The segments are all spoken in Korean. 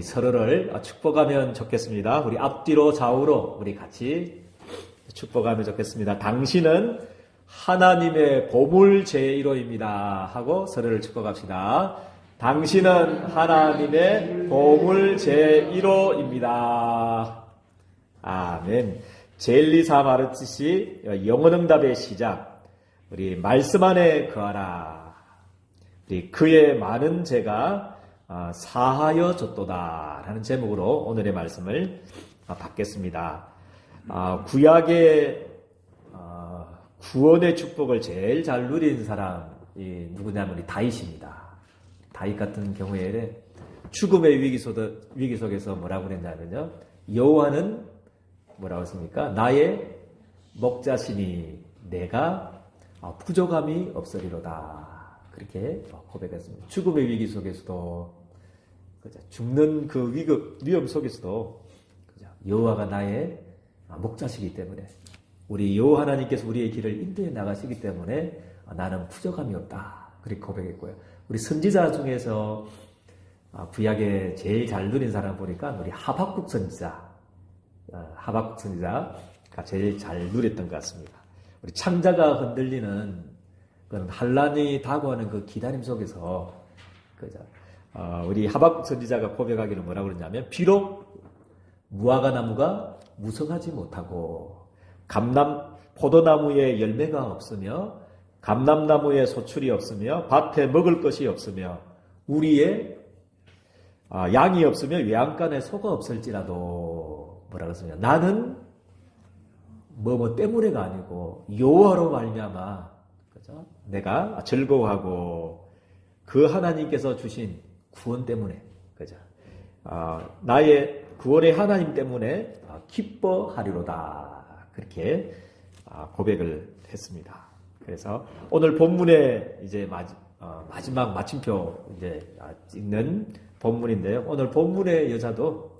서로를 축복하면 좋겠습니다. 우리 앞뒤로 좌우로 우리 같이 축복하면 좋겠습니다. 당신은 하나님의 보물 제1호입니다 하고 서로를 축복합시다. 당신은 하나님의 보물 제1호입니다. 아멘. 젤리사 마르티시 영혼응답의 시작. 우리 말씀 안에 거하라. 우리 그의 많은 죄가 사하여 줬도다 라는 제목으로 오늘의 말씀을 받겠습니다. 구약의 구원의 축복을 제일 잘 누린 사람이 누구냐면 우리 다윗입니다. 다윗 같은 경우에 죽음의 위기 속에서 뭐라고 그랬냐면요, 여호와는 뭐라고 했습니까? 나의 목자시니 내가 부족함이 없으리로다, 그렇게 고백했습니다. 죽음의 위기 속에서도, 죽는 그 위험 속에서도 여호와가 나의 목자시기 때문에, 우리 여호와 하나님께서 우리의 길을 인도해 나가시기 때문에 나는 부족함이 없다, 그렇게 고백했고요. 우리 선지자 중에서 구약에 제일 잘 누린 사람 보니까 우리 하박국 선지자가 제일 잘 누렸던 것 같습니다. 우리 창자가 흔들리는 그런 환란이 다가오는 그 기다림 속에서 우리 하박국 선지자가 고백하기를 뭐라고 그러냐면, 비록 무화과 나무가 무성하지 못하고 포도나무에 열매가 없으며 감람나무에 소출이 없으며 밭에 먹을 것이 없으며 우리의 양이 없으며 외양간에 소가 없을지라도 뭐라고 했으며, 나는 뭐 때문에가 아니고 여호와로 말미암아 내가 즐거워하고 그 하나님께서 주신 구원 때문에, 나의 구원의 하나님 때문에 기뻐하리로다, 그렇게 고백을 했습니다. 그래서 오늘 본문의 이제 마지막 마침표 이제 찍는 본문인데요. 오늘 본문의 여자도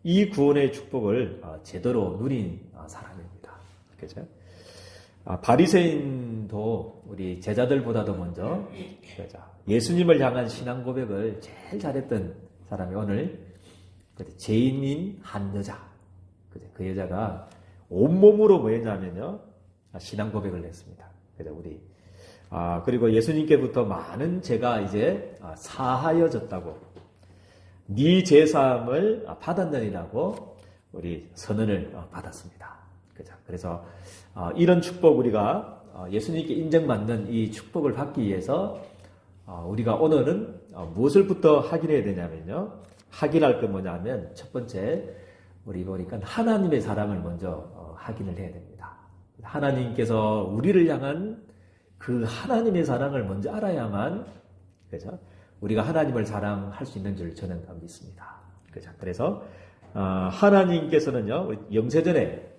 이 구원의 축복을 제대로 누린 사람입니다. 그죠? 바리새인도 우리 제자들보다도 먼저 예수님을 향한 신앙 고백을 제일 잘했던 사람이 오늘 죄인인 한 여자. 그 여자가 온몸으로 뭐 했냐면요, 신앙 고백을 했습니다. 그래서 우리 그리고 예수님께부터 많은 죄가 이제 사하여졌다고, 네 제사함을 받았느니라고 우리 선언을 받았습니다. 그래서 이런 축복, 우리가 예수님께 인정받는 이 축복을 받기 위해서 우리가 오늘은 무엇을부터 확인해야 되냐면요, 확인할 게 뭐냐면, 첫 번째 우리 보니까 하나님의 사랑을 먼저 확인을 해야 됩니다. 하나님께서 우리를 향한 그 하나님의 사랑을 먼저 알아야만, 그죠? 우리가 하나님을 사랑할 수 있는 줄 저는 믿습니다. 그죠? 그래서 하나님께서는요, 영세전에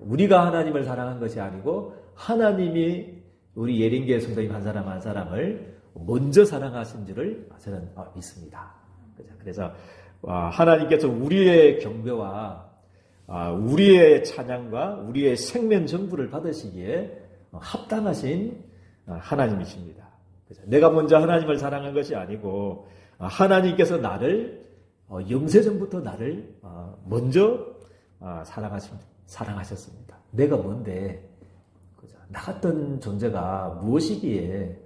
우리가 하나님을 사랑한 것이 아니고 하나님이 우리 예린교회 성도님 한 사람 한 사람을 먼저 사랑하신 줄을 저는 믿습니다. 그죠? 그래서 하나님께서 우리의 경배와 우리의 찬양과 우리의 생명 전부를 받으시기에 합당하신 하나님이십니다. 내가 먼저 하나님을 사랑한 것이 아니고 하나님께서 나를 영세전부터 나를 먼저 사랑하셨습니다. 내가 뭔데, 나 같은 존재가 무엇이기에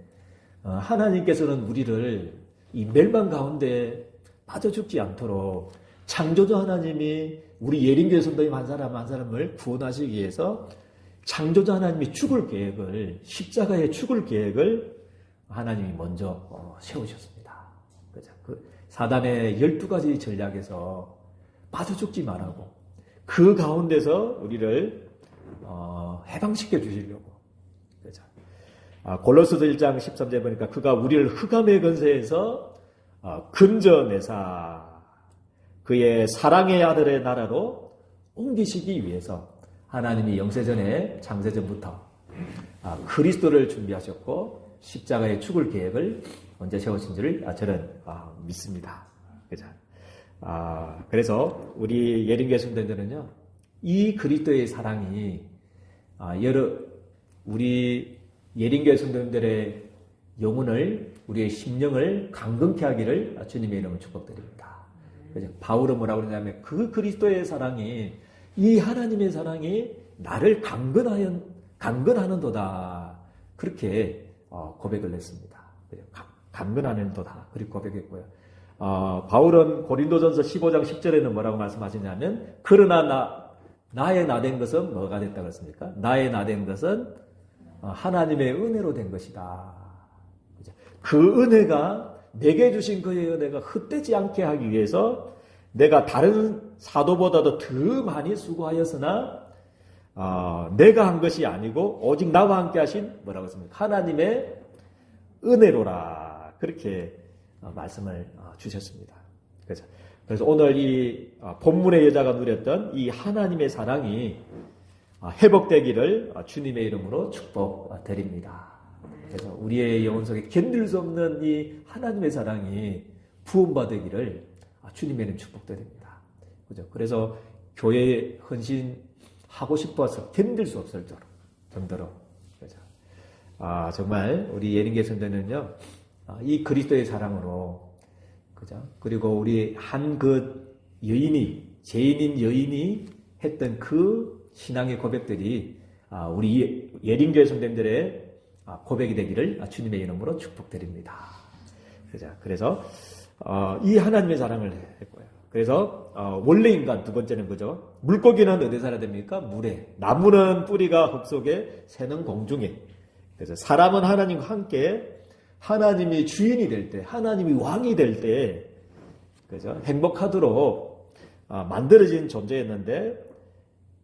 하나님께서는 우리를 이 멸망 가운데 빠져 죽지 않도록 창조주 하나님이 우리 예린교회 성도님 한 사람 한 사람을 구원하시기 위해서 창조주 하나님이 죽을 계획을, 십자가의 죽을 계획을 하나님이 먼저 세우셨습니다. 그 사단의 12가지 전략에서 빠져 죽지 말라고, 그 가운데서 우리를 해방시켜 주시려고. 골로새서 1장 13절에 보니까 그가 우리를 흑암의 권세에서 건져내사 그의 사랑의 아들의 나라로 옮기시기 위해서 하나님이 영세전에 창세전부터 그리스도를 준비하셨고 십자가의 죽을 계획을 언제 세우신 줄을 저는 믿습니다. 그래서 우리 예린교회 성도들은요, 이 그리스도의 사랑이 우리 예린교회 성도님들의 영혼을, 우리의 심령을 강건케 하기를 주님의 이름으로 축복드립니다. 바울은 뭐라고 그러냐면 그 그리스도의 사랑이, 이 하나님의 사랑이 나를 강건하는도다. 그렇게 고백을 했습니다. 강건하는도다. 그렇게 고백했고요. 바울은 고린도전서 15장 10절에는 뭐라고 말씀하시냐면, 그러나 나의 나된 것은 뭐가 됐다고 했습니까? 나의 나된 것은 하나님의 은혜로 된 것이다. 그 은혜가, 내게 주신 그의 은혜가 헛되지 않게 하기 위해서 내가 다른 사도보다도 더 많이 수고하였으나 내가 한 것이 아니고 오직 나와 함께 하신 뭐라고 했습니까? 하나님의 은혜로라. 그렇게 말씀을 주셨습니다. 그래서 오늘 이 본문의 여자가 누렸던 이 하나님의 사랑이 회복되기를 주님의 이름으로 축복드립니다. 그래서 우리의 영혼 속에 견딜 수 없는 이 하나님의 사랑이 부음받기를 주님의 이름 축복드립니다. 그죠? 그래서 교회에 헌신하고 싶어서 견딜 수 없을 정도로. 그죠? 정말 우리 예린계 선대는요, 이 그리스도의 사랑으로, 그죠? 그리고 우리 한 그 여인이, 죄인인 여인이 했던 그 신앙의 고백들이 우리 예린교회 성도님들의 고백이 되기를 주님의 이름으로 축복드립니다. 그래서 이 하나님의 사랑을 했고요. 그래서 원래 인간, 두 번째는 그죠? 물고기는 어디 살아야 됩니까? 물에. 나무는 뿌리가 흙 속에, 새는 공중에. 그래서 사람은 하나님과 함께 하나님이 주인이 될 때, 하나님이 왕이 될 때, 그죠? 행복하도록 만들어진 존재였는데,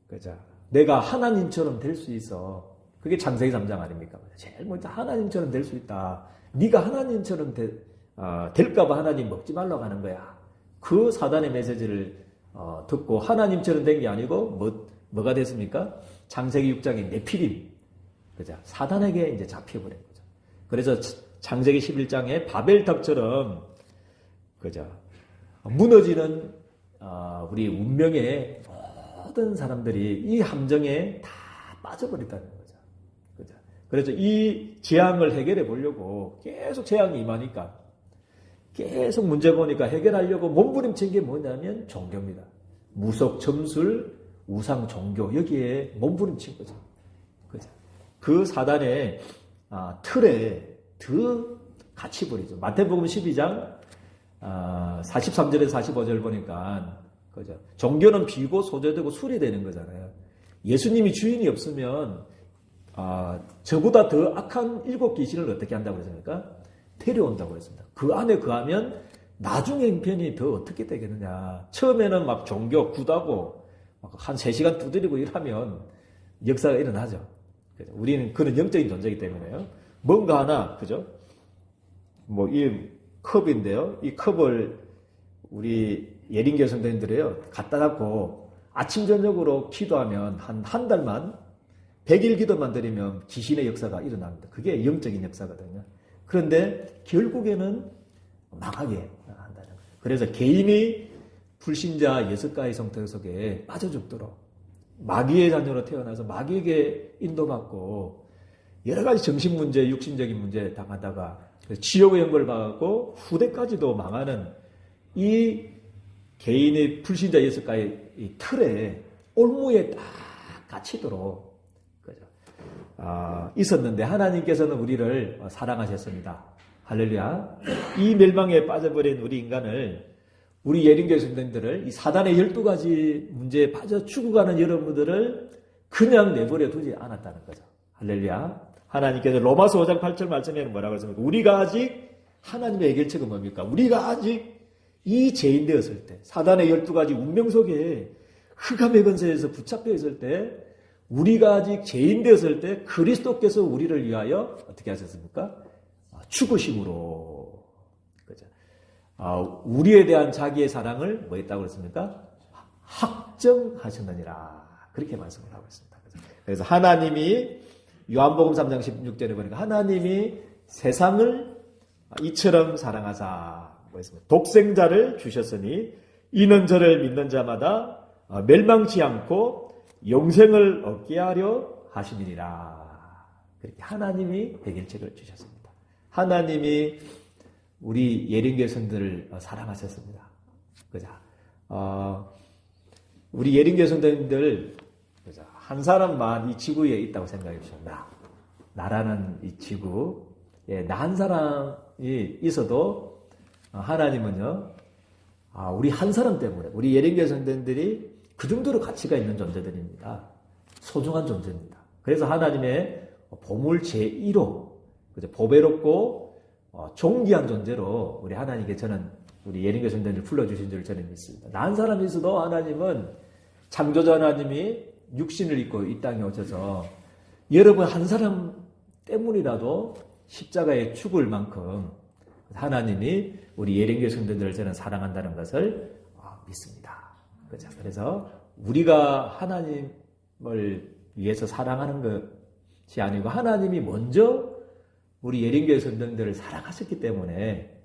그죠? 내가 하나님처럼 될 수 있어. 그게 창세기 3장 아닙니까? 제일 먼저 하나님처럼 될 수 있다. 네가 하나님처럼 될까봐 하나님 먹지 말라고 하는 거야. 그 사단의 메시지를 듣고 하나님처럼 된 게 아니고 뭐가 됐습니까? 창세기 6장의 네피림, 그죠? 사단에게 이제 잡혀버린 거죠. 그래서 창세기 11장에 바벨탑처럼, 그죠? 무너지는 우리 운명의 모든 사람들이 이 함정에 다 빠져버렸다는 거죠. 그죠? 그래서 이 재앙을 해결해 보려고 계속 재앙이 임하니까, 계속 문제가 오니까 해결하려고 몸부림친 게 뭐냐면 종교입니다. 무속, 점술, 우상, 종교, 여기에 몸부림친 거죠. 그죠? 그 사단의 틀에 더 같이 버리죠. 마태복음 12장 43절에서 45절 보니까, 그죠? 종교는 비고 소재되고 술이 되는 거잖아요. 예수님이 주인이 없으면 저보다 더 악한 7귀신을 어떻게 한다고 그랬습니까? 데려온다고 그랬습니다. 그 안에 거하면 나중에 형편이 더 어떻게 되겠느냐. 처음에는 막 종교 굿하고 한 3시간 두드리고 이러면 역사가 일어나죠. 그죠? 우리는 그런 영적인 존재이기 때문에요. 뭔가 하나, 그죠? 이 컵인데요. 이 컵을 우리 예린교 성도님들이요, 갖다 놓고 아침, 저녁으로 기도하면 한 달만, 100일 기도만 드리면 귀신의 역사가 일어납니다. 그게 영적인 역사거든요. 그런데 결국에는 망하게 한다는 거예요. 그래서 개인이 불신자 예수가의 성토 속에 빠져 죽도록 마귀의 자녀로 태어나서 마귀에게 인도받고 여러 가지 정신 문제, 육신적인 문제 당하다가 지옥의 연고를 받고 후대까지도 망하는 이 개인의 불신자 예수가의 이 틀에 올무에 딱 갇히도록 있었는데 하나님께서는 우리를 사랑하셨습니다. 할렐루야. 이 멸망에 빠져버린 우리 인간을, 우리 예린교회 성도님들을, 이 사단의 12가지 문제에 빠져 죽어가는 여러분들을 그냥 내버려 두지 않았다는 거죠. 할렐루야. 하나님께서 로마서 5장 8절 말씀에는 뭐라고 했습니까? 우리가 아직, 하나님의 해결책은 뭡니까? 우리가 아직 이 죄인 되었을 때, 사단의 12가지 운명 속에 흑암의 권세에서 붙잡혀 있을 때, 우리가 아직 죄인 되었을 때 그리스도께서 우리를 위하여 어떻게 하셨습니까? 죽으심으로, 그죠? 우리에 대한 자기의 사랑을 뭐 했다고 그랬습니까? 확정하셨느니라. 그렇게 말씀을 하고 있습니다. 그래서 하나님이 요한복음 3장 16절에 보니까 하나님이 세상을 이처럼 사랑하사 뭐 했습니까? 독생자를 주셨으니 이는 저를 믿는 자마다 멸망치 않고 영생을 얻게 하려 하심이니라. 그렇게 하나님이 해결책을 주셨습니다. 하나님이 우리 예린교회 성도들을 사랑하셨습니다. 그죠? 우리 예린교회 성도님들, 그죠? 한 사람만 이 지구에 있다고 생각해 보세요. 나라는 이 지구에 나 한 사람이 있어도 하나님은요, 우리 한 사람 때문에, 우리 예린교회 성도님들이 그 정도로 가치가 있는 존재들입니다. 소중한 존재입니다. 그래서 하나님의 보물 제1호, 그죠? 보배롭고 존귀한 존재로 우리 하나님께 저는 우리 예린교회 성도님들 불러주신 줄 저는 믿습니다. 나 한 사람이 있어도 하나님은 창조자 하나님이 육신을 입고 이 땅에 오셔서 여러분 한 사람 때문이라도 십자가에 죽을 만큼 하나님이 우리 예린교회 성도들을 저는 사랑한다는 것을 믿습니다. 그렇죠? 그래서 우리가 하나님을 위해서 사랑하는 것이 아니고 하나님이 먼저 우리 예린교회 성도들을 사랑하셨기 때문에,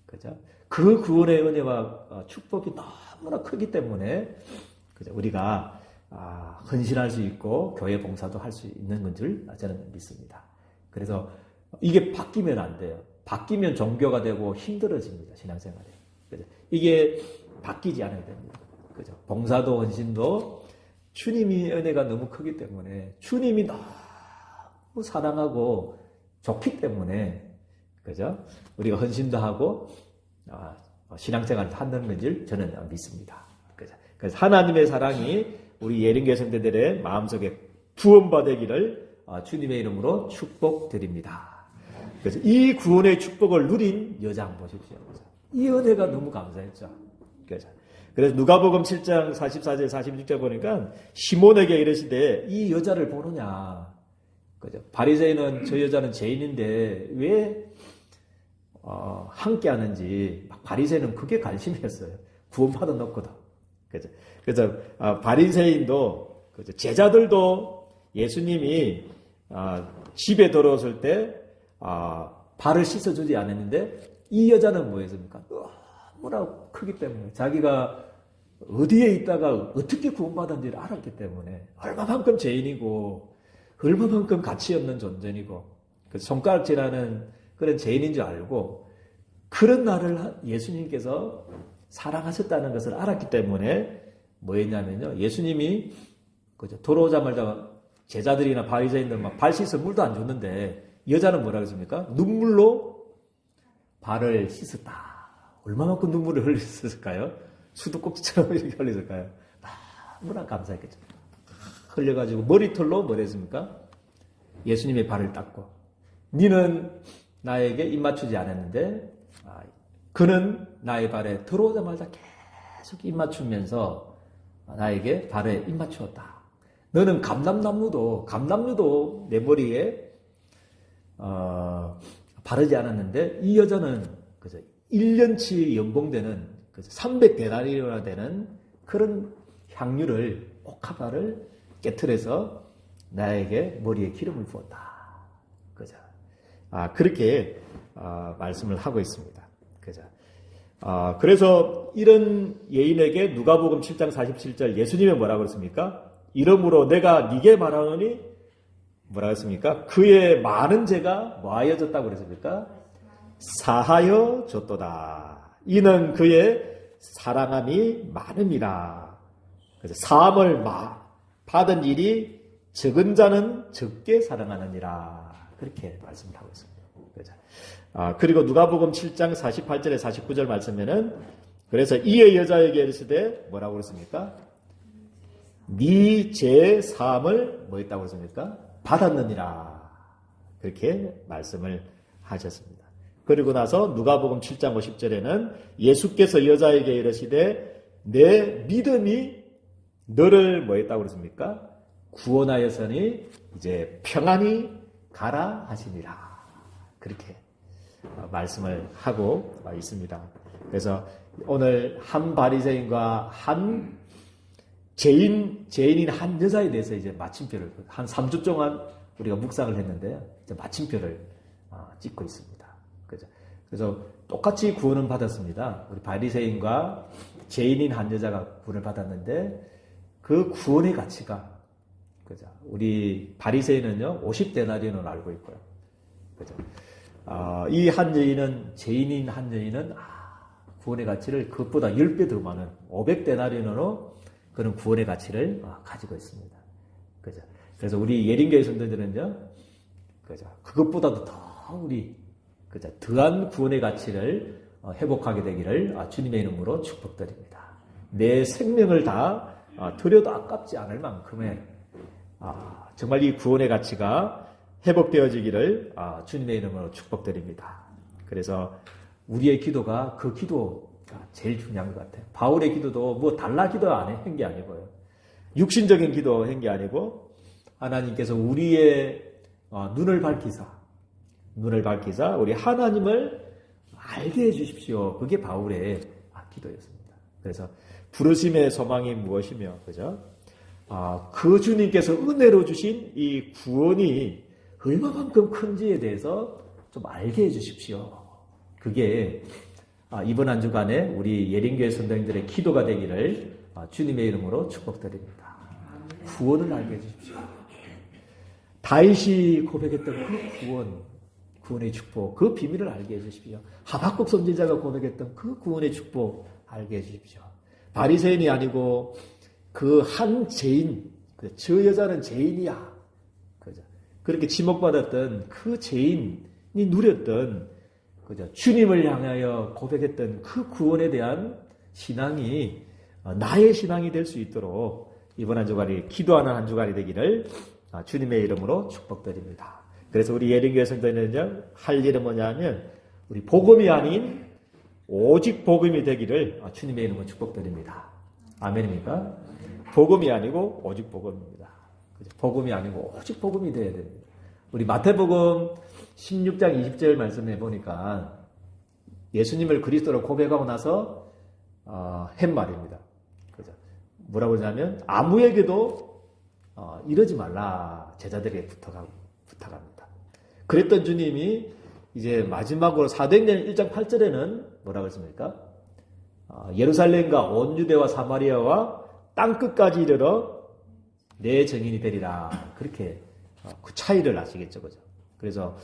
그죠? 그 구원의 은혜와 축복이 너무나 크기 때문에, 그죠? 우리가 헌신할 수 있고 교회 봉사도 할 수 있는 건 줄 저는 믿습니다. 그래서 이게 바뀌면 안 돼요. 바뀌면 종교가 되고 힘들어집니다. 신앙생활에. 그죠? 이게 바뀌지 않아야 됩니다. 그죠? 봉사도 헌신도 주님이 은혜가 너무 크기 때문에, 주님이 너무 사랑하고 좋기 때문에, 그죠? 우리가 헌신도 하고 신앙생활도 한다는 건지 저는 믿습니다. 그죠? 그래서 하나님의 사랑이 우리 예린교회 성도들의 마음속에 구원받기를 주님의 이름으로 축복드립니다. 그래서 이 구원의 축복을 누린 여자 한번 보십시오. 이 은혜가 너무 감사했죠. 그죠? 그래서 누가복음 7장 44절 46절 보니까 시몬에게 이르시되 이 여자를 보느냐. 그죠? 바리새인은 저 여자는 죄인인데 왜 함께 하는지 바리새인은 그게 관심이었어요. 구원받아 놓거든. 그죠? 그래서 바리새인도 그죠? 제자들도 예수님이 집에 들어왔을 때 발을 씻어주지 않았는데 이 여자는 뭐였습니까? 너무나 크기 때문에 자기가 어디에 있다가 어떻게 구원받았는지를 알았기 때문에 얼마만큼 죄인이고 얼마만큼 가치 없는 존재이고 손가락질하는 그런 죄인인 줄 알고 그런 나를 예수님께서 사랑하셨다는 것을 알았기 때문에 뭐였냐면요. 예수님이 들어오자마자 제자들이나 바리새인들 막 발 씻어 물도 안 줬는데 여자는 뭐라 그랬습니까? 눈물로 발을 씻었다. 얼마만큼 눈물을 흘렸을까요? 수도꼭지처럼 이렇게 흘렸을까요? 너무나 감사했겠죠. 흘려가지고 머리털로 뭐 했습니까? 예수님의 발을 닦고 니는 나에게 입 맞추지 않았는데 그는 나의 발에 들어오자마자 계속 입 맞추면서 나에게 발에 입 맞추었다. 너는 감람류도 내 머리에 바르지 않았는데 이 여자는 그죠? 1년치 연봉되는 300데나리오나 되는 그런 향유를 옥합화를 깨트려서 나에게 머리에 기름을 부었다. 그죠? 그렇게 말씀을 하고 있습니다. 그죠? 그래서 이런 예인에게 누가복음 7장 47절 예수님이 뭐라고 그랬습니까? 이러므로 내가 네게 말하노니 뭐라고 했습니까? 그의 많은 죄가 뭐하여졌다고 그랬습니까? 사하여 졌도다. 이는 그의 사랑함이 많음이라. 그래서 사함을 받은 일이 적은 자는 적게 사랑하느니라. 그렇게 말씀을 하고 있습니다. 그렇죠? 그리고 누가복음 7장 48절에 49절 말씀에는 그래서 이의 여자에게 이르시되 뭐라고 그랬습니까? 네 죄 사함을 뭐 했다고 했습니까? 받았느니라. 그렇게 말씀을 하셨습니다. 그리고 나서 누가복음 7장 50절에는 예수께서 여자에게 이르시되 내 믿음이 너를 뭐 했다고 그랬습니까? 구원하였으니 이제 평안히 가라 하시니라. 그렇게 말씀을 하고 있습니다. 그래서 오늘 한 바리새인과 한 죄인인 한 여자에 대해서 이제 마침표를 한 3주 동안 우리가 묵상을 했는데요. 이제 마침표를 찍고 있습니다. 그래서 똑같이 구원은 받았습니다. 우리 바리새인과 죄인인 한 여자가 구원을 받았는데 그 구원의 가치가 그죠? 우리 바리새인은요 50데나리온을 알고 있고요. 그죠? 이 한 여인은 죄인인 한 여인은 구원의 가치를 그것보다 10배 더 많은 500데나리온으로 그런 구원의 가치를 가지고 있습니다. 그죠? 그래서 우리 예린교회 성도들은요, 그죠? 그것보다도 더 우리, 그죠? 더한 구원의 가치를 회복하게 되기를 주님의 이름으로 축복드립니다. 내 생명을 다 드려도 아깝지 않을 만큼의 정말 이 구원의 가치가 회복되어지기를 주님의 이름으로 축복드립니다. 그래서 우리의 기도가 그 기도가 제일 중요한 것 같아요. 바울의 기도도 뭐 달라 기도 안 한 게 아니고요. 육신적인 기도 한 게 아니고 하나님께서 우리의 눈을 밝히사 우리 하나님을 알게 해주십시오. 그게 바울의 기도였습니다. 그래서 부르심의 소망이 무엇이며, 그죠? 그 주님께서 은혜로 주신 이 구원이 얼마만큼 큰지에 대해서 좀 알게 해주십시오. 그게 이번 한 주간에 우리 예린교회 성도님들의 기도가 되기를 주님의 이름으로 축복드립니다. 구원을 알게 해주십시오. 다윗이 고백했던 그 구원의 축복, 그 비밀을 알게 해주십시오. 하박국 선지자가 고백했던 그 구원의 축복 알게 해주십시오. 바리새인이 아니고 그 한 죄인, 저 여자는 죄인이야. 그죠? 그렇게 지목받았던 그 죄인이 누렸던, 그죠? 주님을 향하여 고백했던 그 구원에 대한 신앙이 나의 신앙이 될 수 있도록 이번 한 주간이 기도하는 한 주간이 되기를 주님의 이름으로 축복드립니다. 그래서 우리 예린교회 성도님은요, 할 일은 뭐냐면 우리 복음이 아닌 오직 복음이 되기를 주님의 이름으로 축복드립니다. 아멘입니까? 복음이 아니고 오직 복음입니다. 복음이 아니고 오직 복음이 되어야 됩니다. 우리 마태복음 16장 20절 말씀해 보니까 예수님을 그리스도로 고백하고 나서 한 말입니다. 그죠? 뭐라고 하냐면 아무에게도 이러지 말라 제자들에게 부탁합니다. 그랬던 주님이 이제 마지막으로 사도행전 1장 8절에는 뭐라고 했습니까? 예루살렘과 온 유대와 사마리아와 땅끝까지 이르러 내 증인이 되리라. 그렇게 그 차이를 아시겠죠, 그죠? 그래서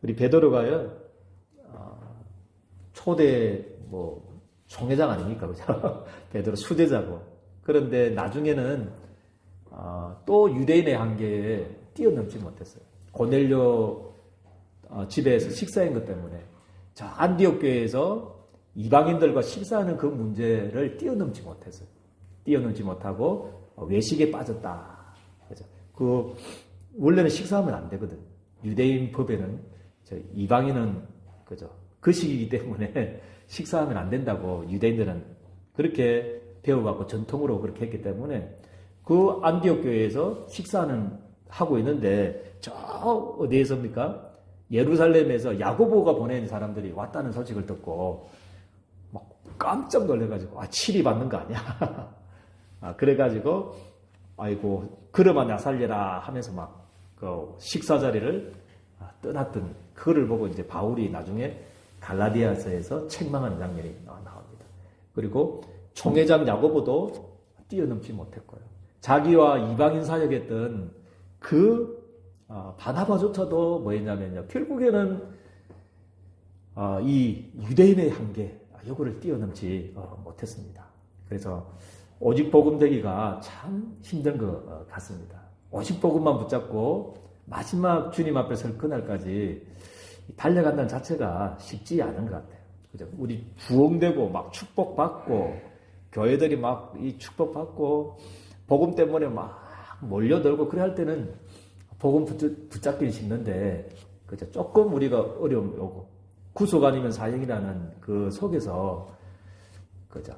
우리 베드로가요 초대 총회장 아닙니까, 그죠? 베드로 수제자고. 그런데 나중에는 또 유대인의 한계에 뛰어넘지 못했어요. 고넬료 집에서 식사한 것 때문에 저 안디옥 교회에서 이방인들과 식사하는 그 문제를 뛰어넘지 못했어요. 뛰어넘지 못하고 외식에 빠졌다. 그죠? 원래는 식사하면 안 되거든. 유대인 법에는 이방인은 그죠? 그 시기이기 때문에 식사하면 안 된다고 유대인들은 그렇게 배워갖고 전통으로 그렇게 했기 때문에 그 안디옥 교회에서 하고 있는데 저 어디에서입니까? 예루살렘에서 야고보가 보낸 사람들이 왔다는 소식을 듣고 막 깜짝 놀래가지고 치리 받는 거 아니야? 그래가지고 아이고 그러면 나 살려라 하면서 막 그 식사 자리를 떠났던 그를 보고 이제 바울이 나중에 갈라디아서에서 책망하는 장면이 나옵니다. 그리고 총회장 야고보도 뛰어넘지 못했고요. 자기와 이방인 사역했던 바나바조차도 뭐였냐면요. 결국에는 이 유대인의 한계, 요거를 뛰어넘지 못했습니다. 그래서 오직 복음 되기가 참 힘든 것 같습니다. 오직 복음만 붙잡고 마지막 주님 앞에 설 그날까지 달려간다는 자체가 쉽지 않은 것 같아요. 그죠? 우리 부흥되고 막 축복받고 교회들이 막 이 축복받고 복음 때문에 막 몰려들고 그래 할 때는 복음 붙잡기 쉽는데 그죠? 조금 우리가 어려움이 오고 구속 아니면 사형이라는 그 속에서 그죠?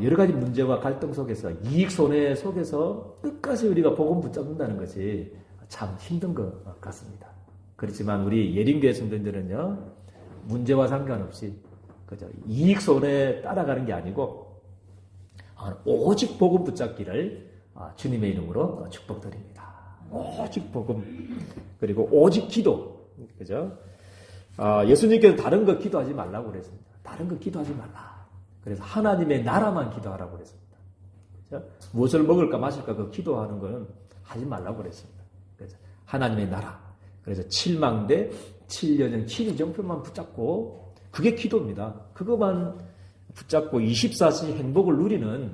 여러 가지 문제와 갈등 속에서 이익 손해 속에서 끝까지 우리가 복음 붙잡는다는 것이 참 힘든 것 같습니다. 그렇지만 우리 예린교회 성도들은요 문제와 상관없이 그죠? 이익 손해 따라가는 게 아니고 오직 복음 붙잡기를 주님의 이름으로 축복드립니다. 오직 복음 그리고 오직 기도 그죠? 예수님께서 다른 거 기도하지 말라고 그랬습니다. 다른 거 기도하지 말라. 그래서 하나님의 나라만 기도하라고 그랬습니다. 그죠? 무엇을 먹을까 마실까 그 기도하는 거는 하지 말라고 그랬습니다. 그래서 하나님의 나라. 그래서 7망대 7여정 7이정표만 붙잡고 그게 기도입니다. 그것만 붙잡고 24시 행복을 누리는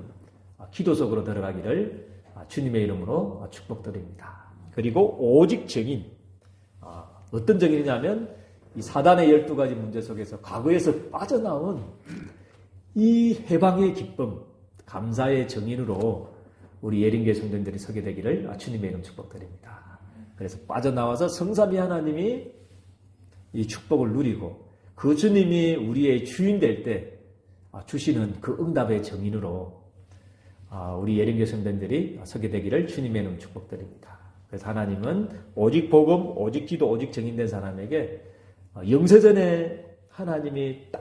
기도 속으로 들어가기를 주님의 이름으로 축복드립니다. 그리고 오직 정인. 어떤 정인이냐면 이 사단의 12가지 문제 속에서 과거에서 빠져나온 이 해방의 기쁨, 감사의 정인으로 우리 예린교회 성도님들이 서게 되기를 주님의 이름 축복드립니다. 그래서 빠져나와서 성삼위 하나님이 이 축복을 누리고 그 주님이 우리의 주인 될 때 주시는 그 응답의 정인으로 우리 예린교회 성도님들이 서게 되기를 주님의 이름 축복드립니다. 그래서 하나님은 오직 복음, 오직 기도, 오직 정인된 사람에게 영세전에 하나님이 딱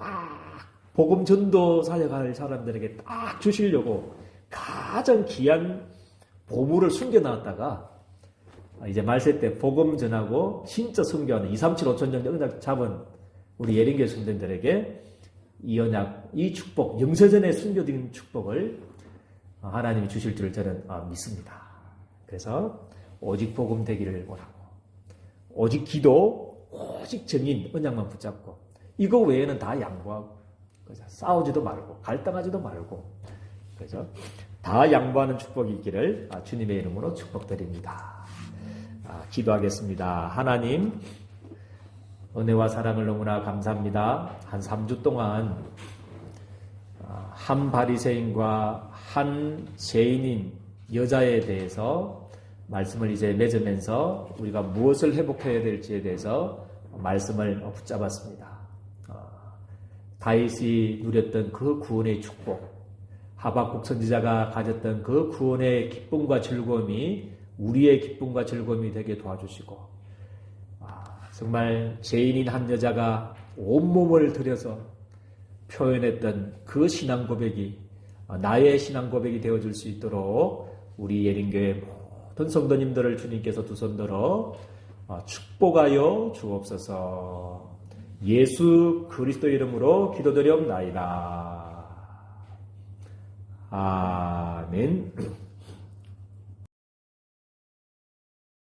복음 전도 사역할 사람들에게 딱 주시려고 가장 귀한 보물을 숨겨놨다가 이제 말세 때 복음 전하고 진짜 순교하는 237, 5천 정도 응답 잡은 우리 예린교회 성도들에게 이 언약, 이 축복, 영세전에 숨겨진 축복을 하나님이 주실 줄 저는 믿습니다. 그래서 오직 복음 되기를 원하고 오직 기도, 오직 정인, 언약만 붙잡고 이거 외에는 다 양보하고 그죠? 싸우지도 말고 갈등하지도 말고 그죠? 다 양보하는 축복이 있기를 주님의 이름으로 축복드립니다. 기도하겠습니다. 하나님 은혜와 사랑을 너무나 감사합니다. 한 3주 동안 한 바리새인과 한 죄인인 여자에 대해서 말씀을 이제 맺으면서 우리가 무엇을 회복해야 될지에 대해서 말씀을 붙잡았습니다. 다윗이 누렸던 그 구원의 축복, 하박국 선지자가 가졌던 그 구원의 기쁨과 즐거움이 우리의 기쁨과 즐거움이 되게 도와주시고 정말 죄인인 한 여자가 온몸을 들여서 표현했던 그 신앙 고백이 나의 신앙 고백이 되어줄 수 있도록 우리 예린교회 모든 성도님들을 주님께서 두 손 들어 축복하여 주옵소서. 예수 그리스도 이름으로 기도드리옵나이다. 아멘.